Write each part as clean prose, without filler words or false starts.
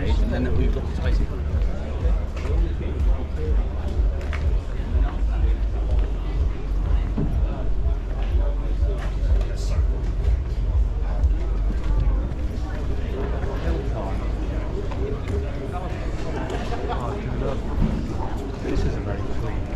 stage, and then we've got to basically. This is a very clean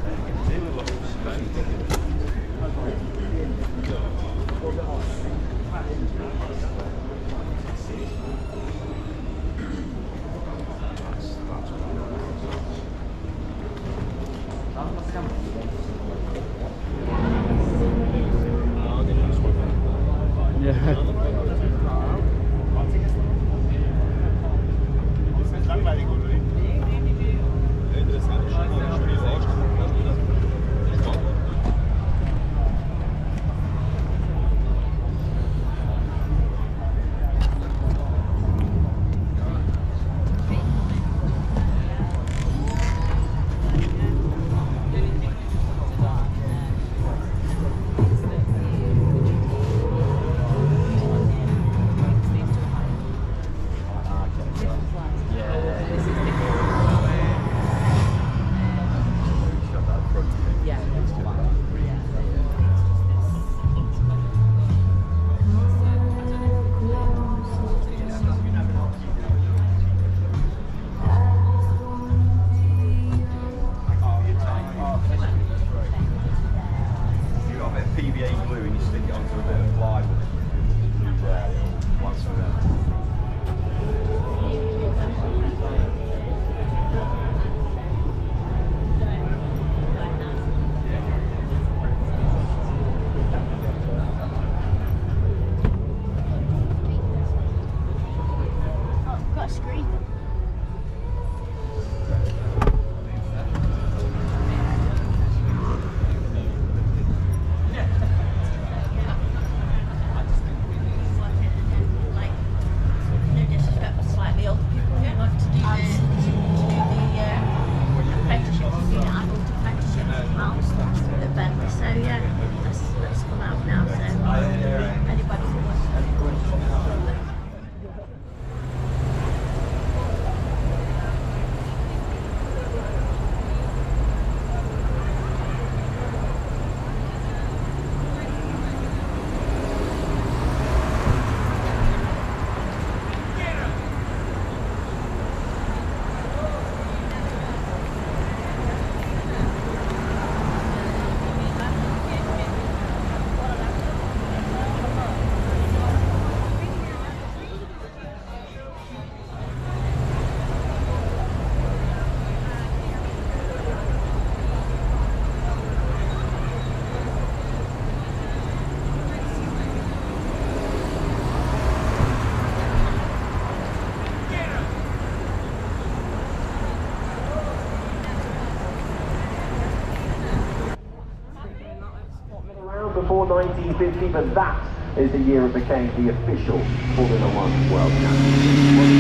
before 1950, but that is the year it became the official Formula One World Championship.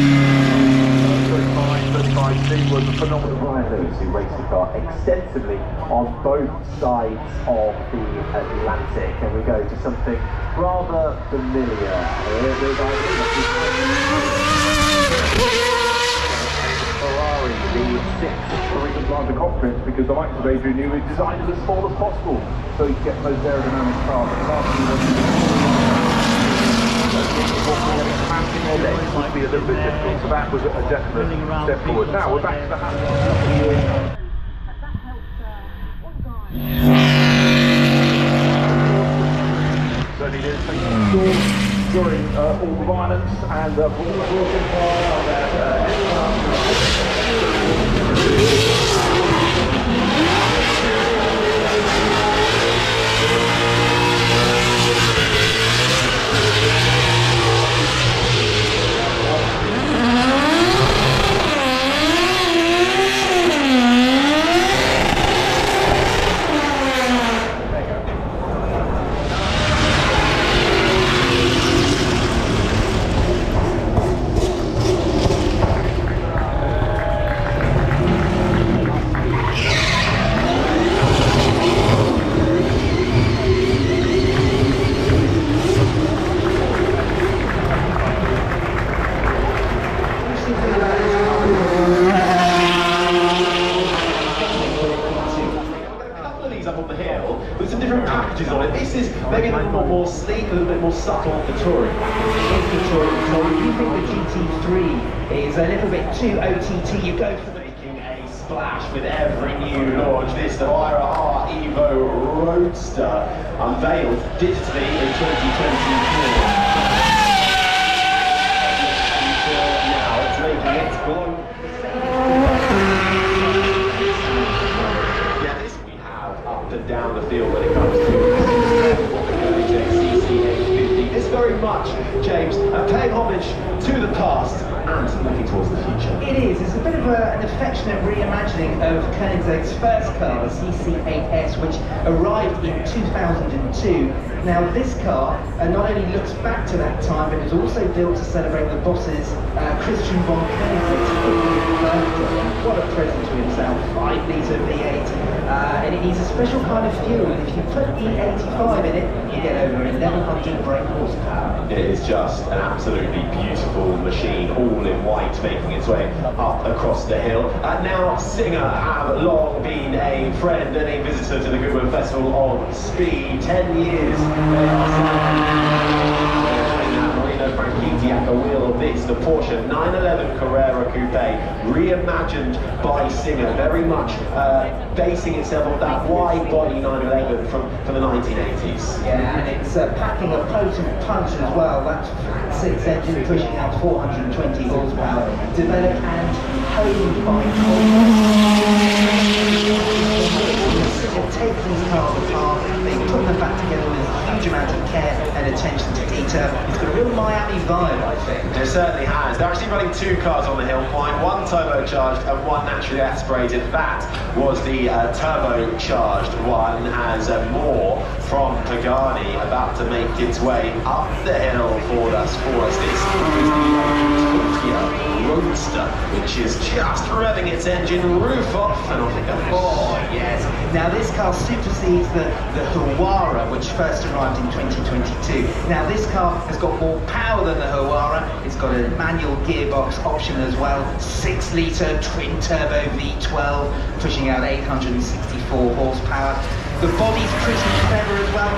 35 was a phenomenal drivers who raced the car extensively on both sides of the Atlantic, and we go to something rather familiar. Ferrari, the sixth original driver cockpit, because the likes of Adrian Newey designed it as small as possible so you get those aerodynamic cars. Might be a little bit difficult, so that was a definite step forward. Now we're back to the hand. Certainly did. During all the violence and sleek, a little bit more subtle on the touring. It is the touring. So if you think the GT3 is a little bit too OTT, you go for the Making a splash with every new launch. This the Lyra Evo Roadster, unveiled digitally in 2024. Now it's making its glow. Yeah, this we have up and down the field when it comes to CC850. It's very much, James, paying homage to the past and looking towards the future. It is. It's a bit of an affectionate reimagining of Koenigsegg's first car, the CC8S, which arrived in 2002. Now, this car not only looks back to that time, but it was also built to celebrate the boss's Christian von Koenigsegg's 50th birthday. What a present to himself! 5-litre V8, and it needs a special kind of fuel. And if you put E85 in it, you get over 1100 brake horsepower. It is just an absolutely beautiful machine, all in white, making its way up across the hill. Now, Singer have long been a friend and a visitor to the Goodwood Festival of Speed. 10 years. They are Franchitti at the wheel of this, the Porsche 911 Carrera Coupe, reimagined by Singer, very much basing itself on that wide-body 911 from the 1980s. Yeah, and it's packing a potent punch as well. That flat-six engine pushing out 420 horsepower, developed and honed by Singer take these cars apart, they put them back together with a huge amount of care and attention to detail. It's got a real Miami vibe, I think. It certainly has. They're actually running two cars on the hill climb, one turbocharged and one naturally aspirated. That was the turbocharged one, as more from Pagani about to make its way up the hill for us. This is the Tokyo Roadster, which is just revving its engine, roof off, and off it goes. Oh, yes. Now, this car supersedes the Huara, which first arrived in 2022. Now, this car has got more power than the Huara. It's got a manual gearbox option as well, 6-litre twin-turbo V12, pushing out 864 horsepower. The body's pretty clever as well,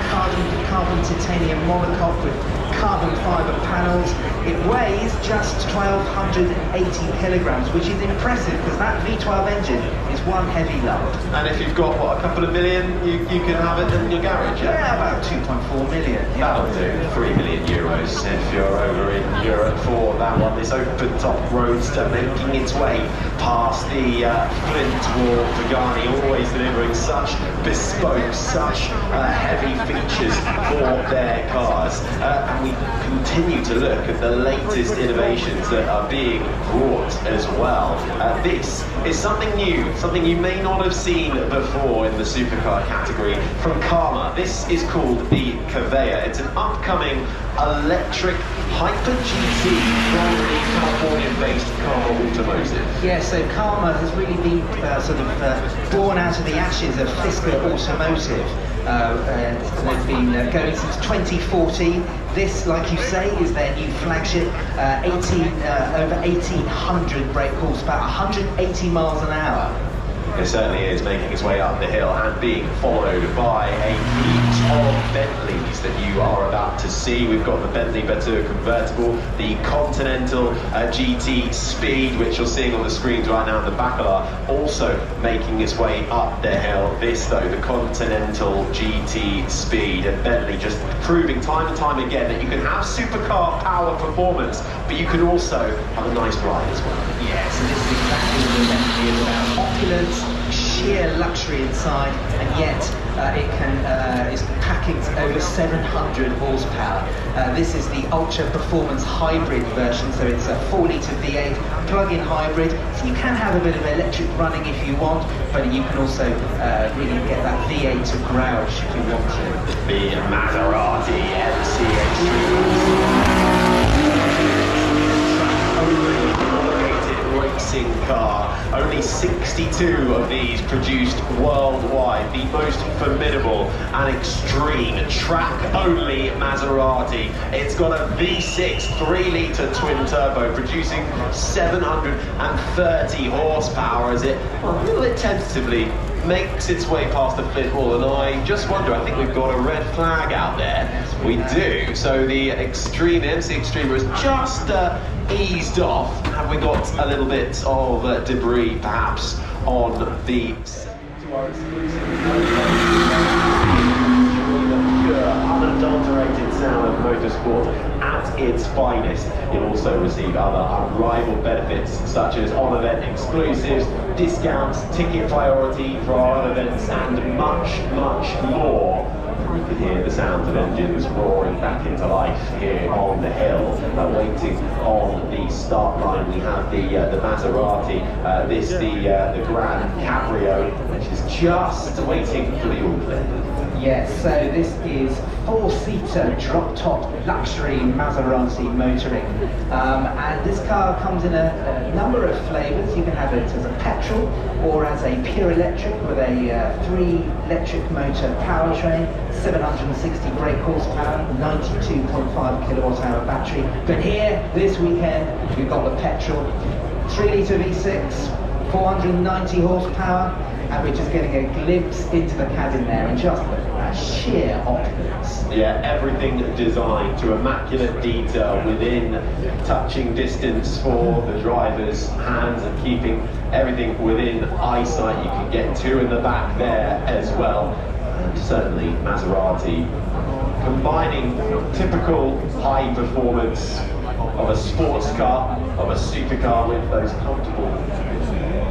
carbon titanium monocoque with carbon fibre panels. It weighs just 1,280 kilograms, which is impressive because that V12 engine is one heavy lump. And if you've got, what, a couple of million, you can have it in your garage, yeah? Yeah, about 2.4 million. That'll do, 3 million euros if you're over in Europe for that one. This open-top Roadster making its way past the Flint Wall Pagani, always delivering such bespoke, such heavy features for their cars. And we continue to look at the latest innovations that are being brought as well. This is something new, something you may not have seen before in the supercar category from Karma. This is called the Cavea. It's an upcoming electric Hyper GT from the California-based Karma Automotive. Yeah, so Karma has really been born out of the ashes of Fisker Automotive. They've been going since 2014. This, like you say, is their new flagship. Over 1,800 brake horsepower, 180 miles an hour. It certainly is, making its way up the hill and being followed by a fleet of Bentleys that you are about to see. We've got the Bentley Bentayga convertible, the Continental GT Speed, which you're seeing on the screens right now in the Bacalar, also making its way up the hill. This, though, the Continental GT Speed, and Bentley just proving time and time again that you can have supercar power performance, but you can also have a nice ride as well. Yes, and this is exactly what the Bentley is about. Opulence, sheer luxury inside, and yet is packing over 700 horsepower. This is the ultra performance hybrid version, so it's a 4-litre V8 plug-in hybrid, so you can have a bit of electric running if you want, but you can also really get that V8 to grouch if you want to. The Maserati MC racing car. Only 62 of these produced worldwide. The most formidable and extreme track-only Maserati. It's got a V6 3-litre twin turbo producing 730 horsepower as it, well, a little bit tentatively makes its way past the flint wall, and I just wonder, I think we've got a red flag out there. We do. So the Extreme, MC Extreme has just eased off. Have we got a little bit of debris, perhaps, on the... to our exclusive unadulterated sound of motorsport at its finest. You'll also receive other unrivaled benefits such as on-event exclusives, discounts, ticket priority for our events, and much, much more. You can hear the sounds of engines roaring back into life here on the hill. Waiting on the start line, we have the Maserati, the Grand Cabrio, which is just waiting for the all-clear. Yes, so this is four-seater drop-top luxury Maserati motoring, and this car comes in a number of flavours. You can have it as a petrol or as a pure electric with a 3 electric motor powertrain, 760 brake horsepower, 92.5 kilowatt-hour battery. But here, this weekend, we've got the petrol, 3-litre V6, 490 horsepower, and we're just getting a glimpse into the cabin there, and just a sheer opulence. Yeah, everything designed to immaculate detail within touching distance for the driver's hands, and keeping everything within eyesight. You can get two in the back there as well. And certainly Maserati combining typical high performance of a sports car, of a supercar, with those comfortable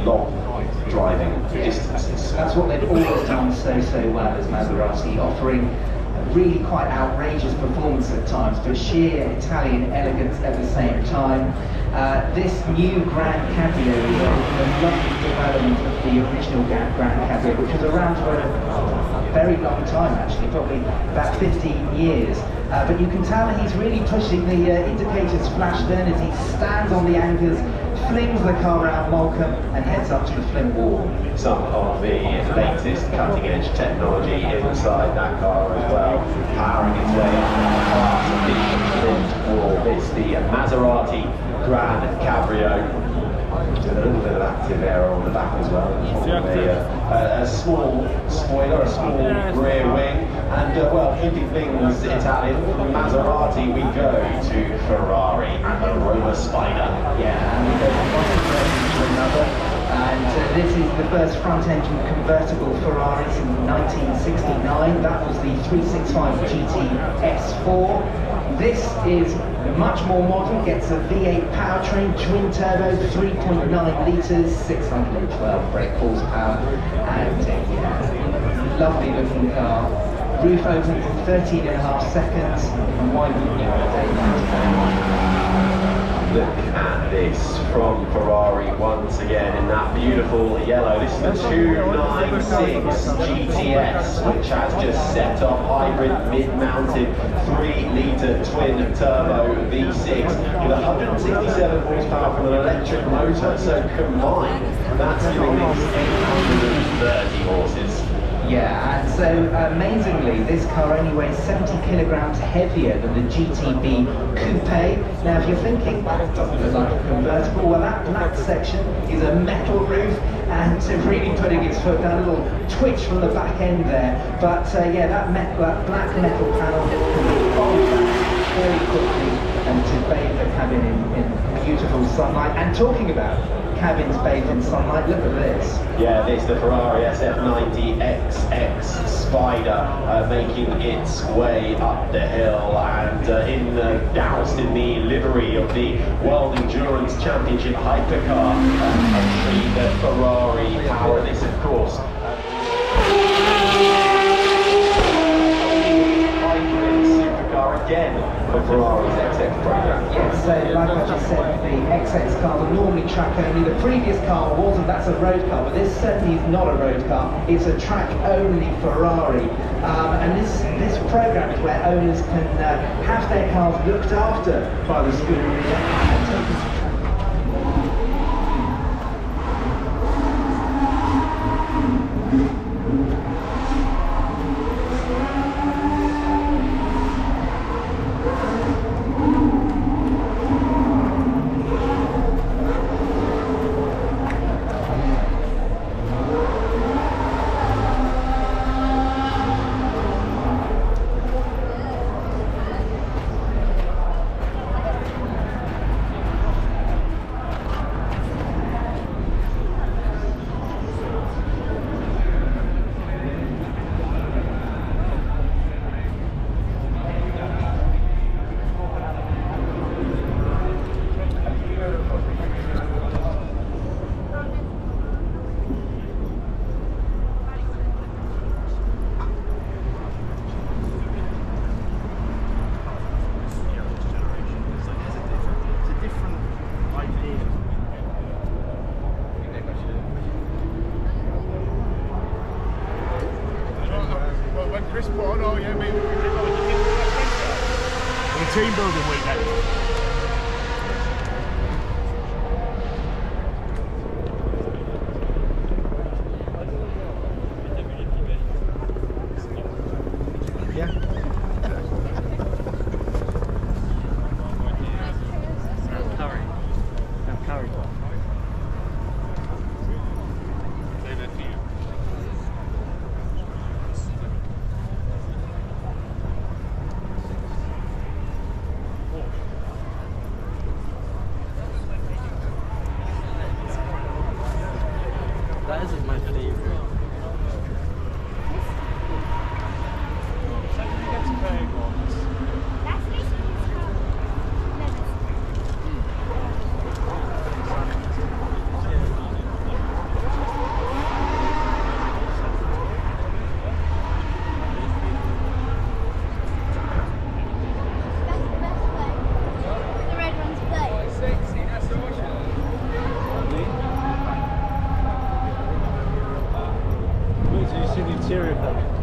long driving distances. That's what they've always done so well as Maserati, offering really quite outrageous performance at times, but sheer Italian elegance at the same time. This new Grand Cabrio is a lovely development of the original Grand Cabrio, which was around for a very long time actually, probably about 15 years. But you can tell he's really pushing the indicators flash then as he stands on the anchors, flings the car around Moulcombe and heads up to the flint wall. Some of the latest cutting-edge technology inside that car as well, powering its way up past the flint wall. It's the Maserati Grand Cabrio. With a little bit of active air on the back as well. A small spoiler, a small rear wing, and well, keeping things Italian, from Maserati we go to Ferrari and the Roma Spider. Yeah, and we go from one conversion to another. And this is the first front-engine convertible Ferrari since 1969. That was the 365 GT S4. This is much more modern, gets a V8 powertrain, twin turbo, 3.9 litres, 612 brake horsepower, and yeah, lovely looking car. Roof opens in 13.5 seconds, and why wouldn't you on a day like Look at this from Ferrari once again in that beautiful yellow. This is the 296 GTS, which has just set off hybrid mid-mounted 3-litre twin turbo V6 with 167 horsepower from an electric motor. So combined, that's giving this 830 horses. Yeah, and so amazingly, this car only weighs 70 kilograms heavier than the GTB Coupe. Now, if you're thinking, that doesn't look like a convertible, well, that black section is a metal roof, and really putting its foot down, a little twitch from the back end there. But yeah, that black metal panel can fold back very quickly and to bathe the cabin in beautiful sunlight. And talking about cabins bathed in sunlight, look at this. Yeah, this is the Ferrari SF90XX Spider making its way up the hill, and doused in the livery of the World Endurance Championship hypercar entry, the Ferrari power. This, of course, supercar again for Ferrari's XX program. Yes, so like I just said, the XX cars are normally track only. The previous car wasn't, that's a road car, but this certainly is not a road car. It's a track only Ferrari. And this program is where owners can have their cars looked after by the Scuderia and taken to track. building weekend. That isn't my favourite. Interior of them.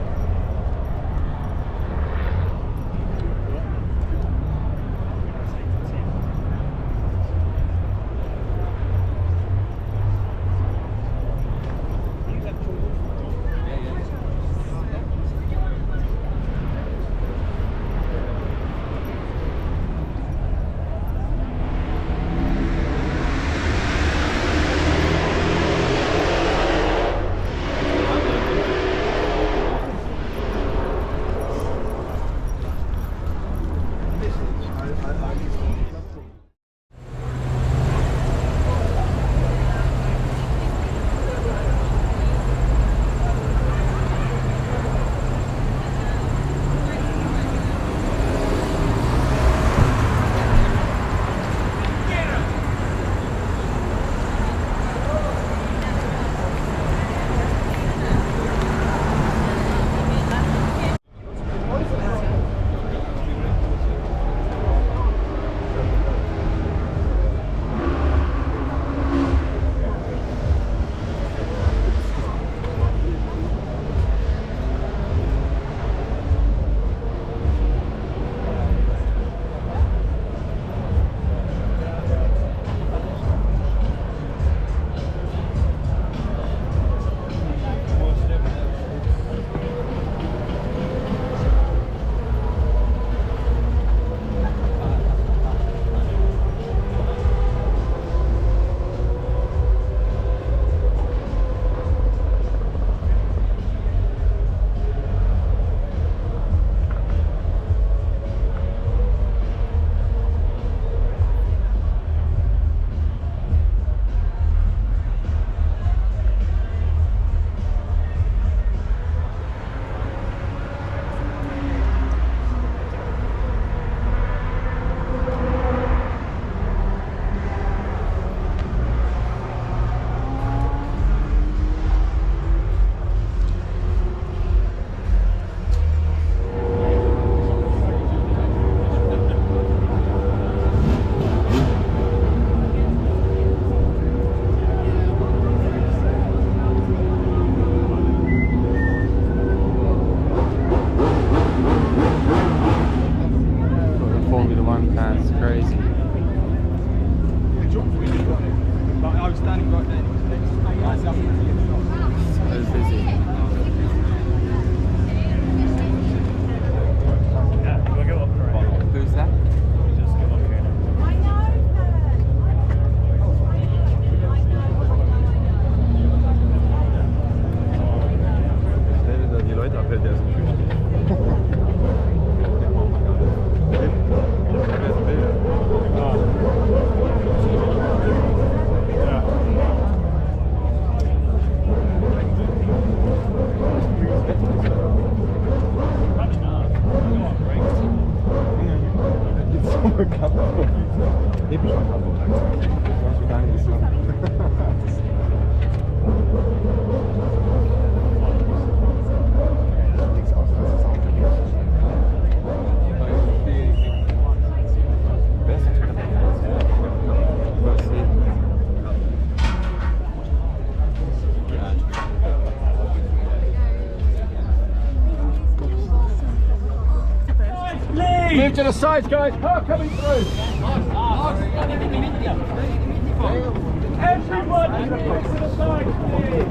to the sides, guys. Car coming through. Everybody to the sides, please.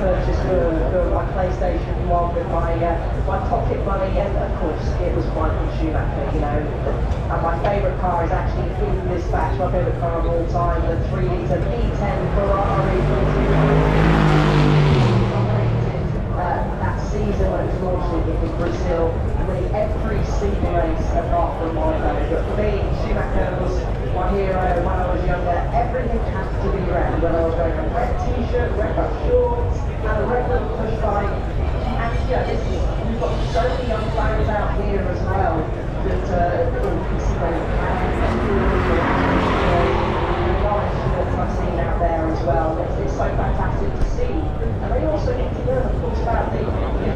Purchased for my PlayStation 1 with my pocket money, and of course it was Michael Schumacher, you know. And my favourite car is actually in this batch, my favourite car of all time, the 3-litre V10 Ferrari. That season when it was launched in Brazil, winning every single race apart from Monaco. But for me, Schumacher was my hero when I was younger. Everything had to be red. When I was wearing a red t-shirt, red shorts, and a red little push bike. And yeah, we've got so many young players out here as well that you can see those I've seen out there as well. It's so fantastic to see. And they also get to learn, of course, about the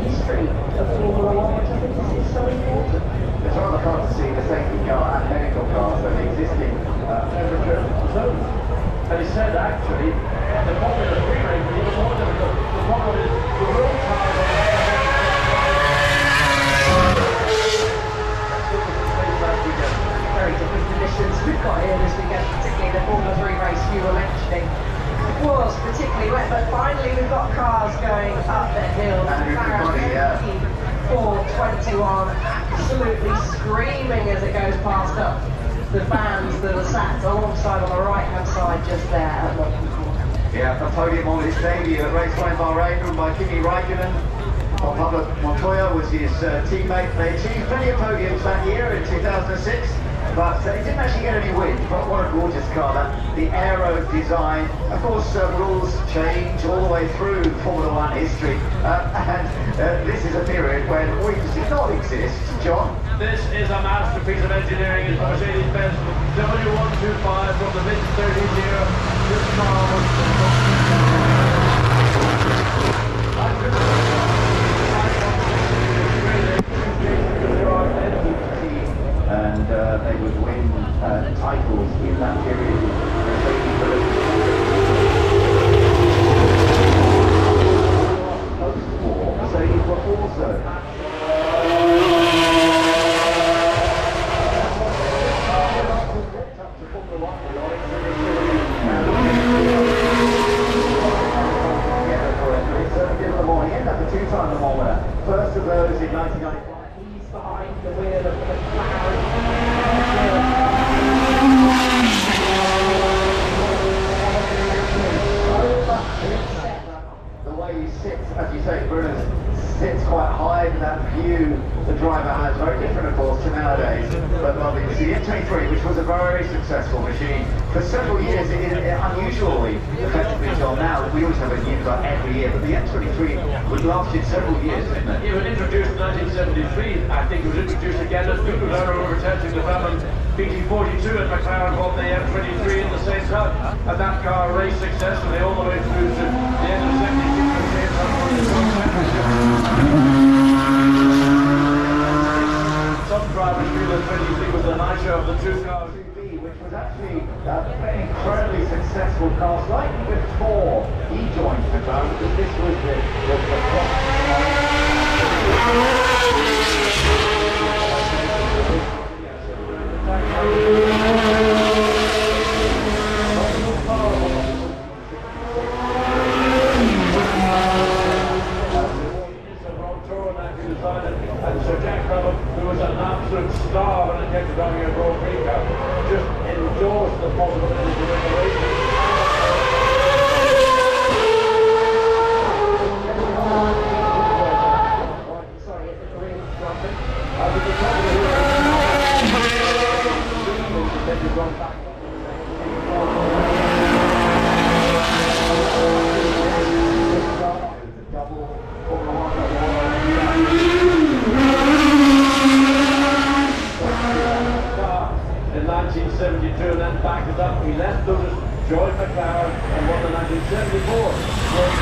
history of Formula 1, which I think is so important. It's rather fun to see the safety car and medical cars that existing temperature zones. And he said actually, the Formula 3 race is even more difficult. The problem is the real time very different conditions we've got here this weekend, particularly the Formula 3 race you were mentioning. It was particularly wet, but finally we've got cars going up the hill. McLaren 421 absolutely screaming as it goes past up the fans that are sat alongside on the right hand side just there. Yeah, a podium on his debut at race 1 in Bahrain, run by Kimi Raikkonen. Pablo Montoya was his teammate. They achieved plenty of podiums that year in 2006, but he didn't actually get any wins. But what a gorgeous car, the aero design. Of course, rules change all the way through Formula 1 history, and this is a period when we did not exist. John? This is a masterpiece of engineering. It's a Mercedes-Benz W125 from the mid-30s era. This car was and they would win titles in that period. Post-war, so it was also two-time Le Mans winner. First of those in 1995. He's behind the wheel of McLaren. The way he sits, as you say, Bruno sits quite high in that view the driver has. Very different, of course, to nowadays. But lovely to see M23, which was a very successful machine for several years. Unusually, effectively until now, we always have a new car every year, but the M23 would lasted several years, didn't it? It was introduced in 1973. I think it was introduced again as Goodwood overtaking the Fallon BT42 at McLaren bought the M23 in the same time. And that car raced successfully all the way through to the end of 76 and the same time won the World Championship. Some drivers feel that 23 was the nicer of the two cars. Which was actually an incredibly successful car, slightly before he joined the car, because this was and Sir Jack Crum, who was an absolute star when it came to driving a Grand Prix car, just endorsed the possibility of winning the race. Sorry, at the green trumpet. In 1972 and then backed it up. He left Douglas, joined McLaren and won the 1974 World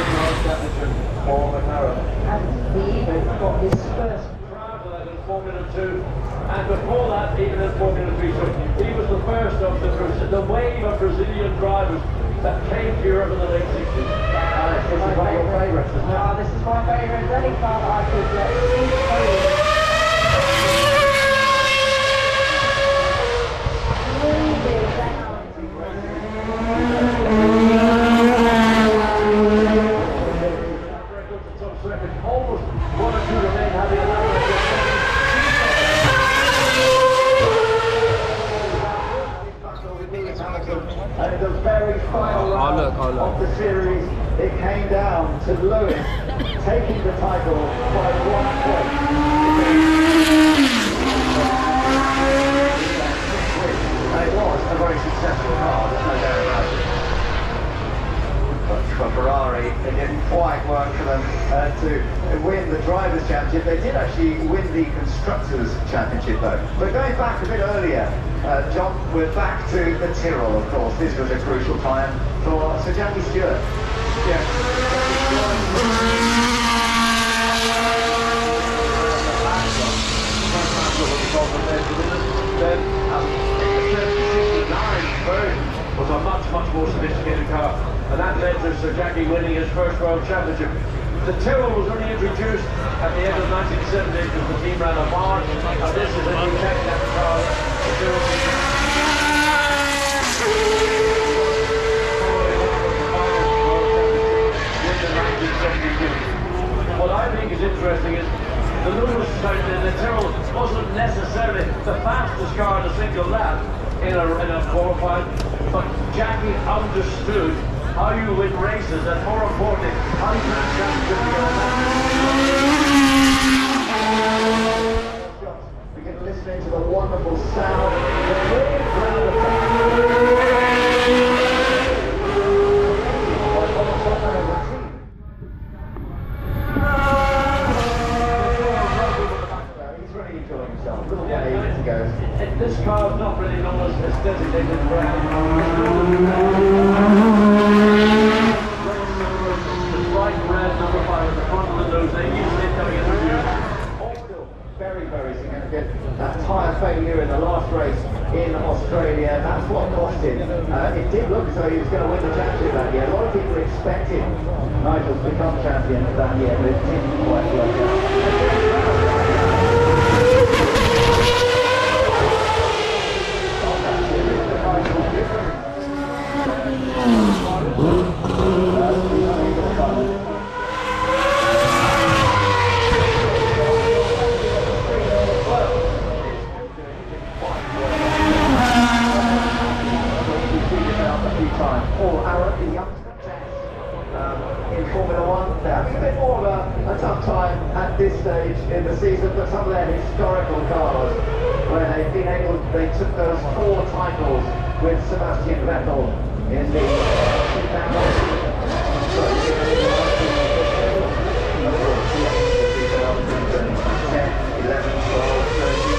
Championship for McLaren. And he even got his first Proud of that in Formula 2, and before that even in Formula 3. So he was the first of the wave of Brazilian drivers that came to Europe in the late 60s. Alex, this is one of your favourites, isn't it? This is my favourite. It's any car that I could see. Almost one or two remain having another. And in the very final round of the series, it came down to Lewis taking the title by 1 point. And it was a very successful car, there's no doubt about it. But for Ferrari, it didn't quite work for them to win the Drivers' Championship. They did actually win the Constructors' Championship though. But going back a bit earlier, John, we're back to the Tyrrell, of course. This was a crucial time for Sir Jackie Stewart. Then, was a much more sophisticated car, and that led to Sir Jackie winning his first World Championship. The Tyrrell was only introduced at the end of 1970 because the team ran a barn, and this is a new tech car. The Tyrrell what I think is interesting is the Lewis the Tyrrell wasn't necessarily the fastest car in a single lap in a qualifying, but Jackie understood how you win races, and more importantly, how you win championships. We can listen to the wonderful sound. This car is not really known as designated for the bright red number 5 at the front of the nose. They usually coming introduced. Also very significant. That tyre failure in the last race in Australia, that's what cost him. It did look as though he was going to win the championship that year. A lot of people expected Nigel to become champion that year, but it didn't quite work out. This stage in the season, but some of their historical cars where they took those 4 titles with Sebastian Vettel in the 10, 11, 12, 13.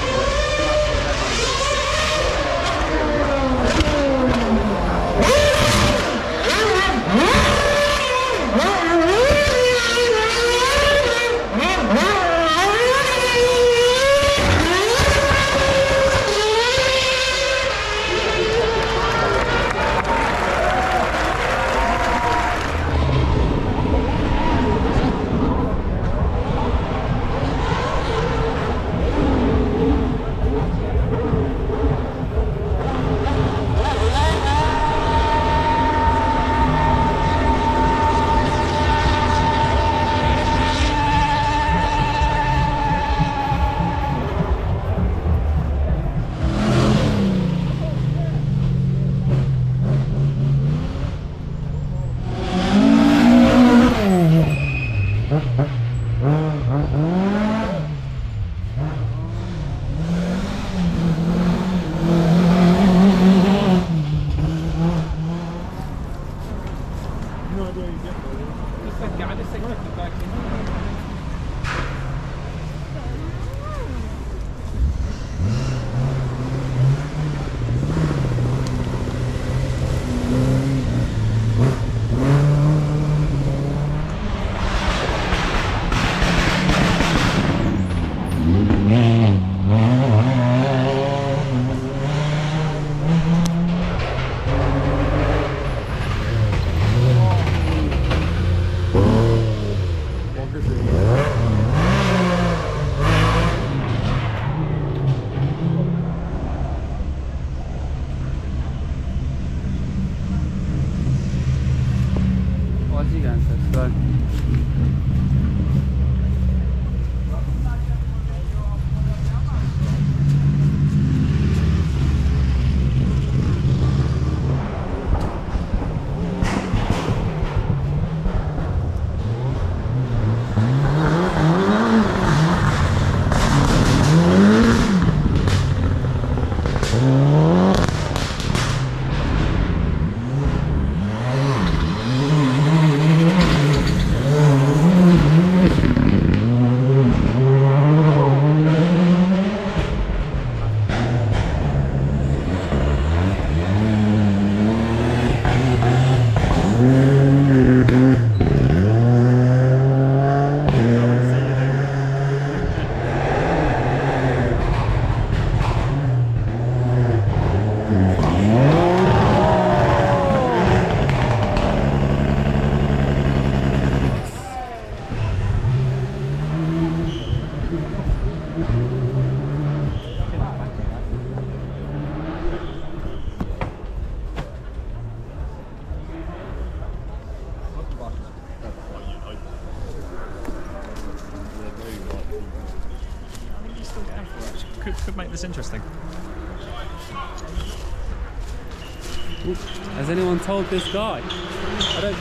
Could make this interesting. Has anyone told this guy? I don't...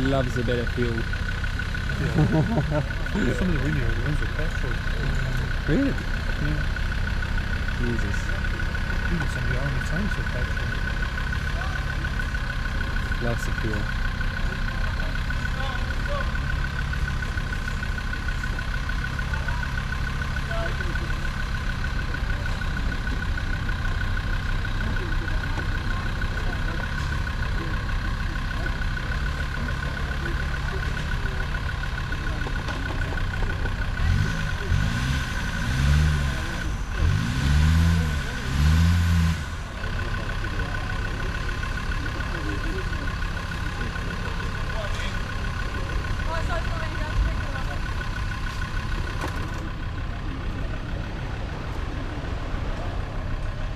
Loves a bit of fuel. Yeah. Some of the really old ones are petrol. Really? Yeah. Jesus. Even some of the army tanks are petrol. Loves the fuel.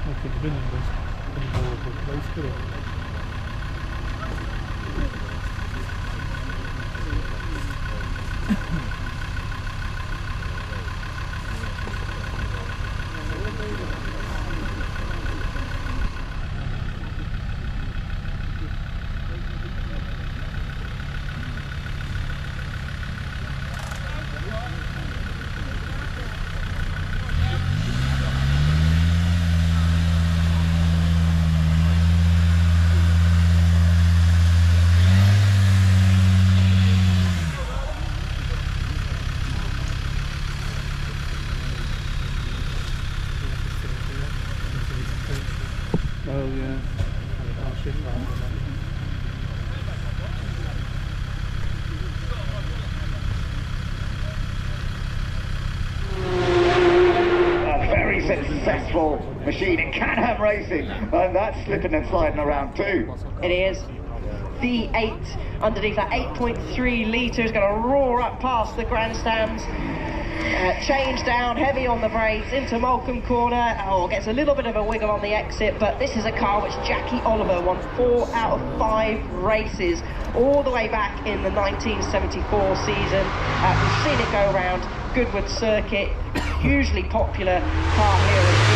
I think the Vinland was any more of a place, could it? Oh yeah. A very successful machine in Can-Am Racing, and that's slipping and sliding around too. It is. V8 underneath that 8.3 litres, going to roar up past the grandstands. Change down, heavy on the brakes, into Moulcombe Corner. Oh, gets a little bit of a wiggle on the exit, but this is a car which Jackie Oliver won 4 out of 5 races all the way back in the 1974 season. We've seen it go around Goodwood circuit, hugely popular car here at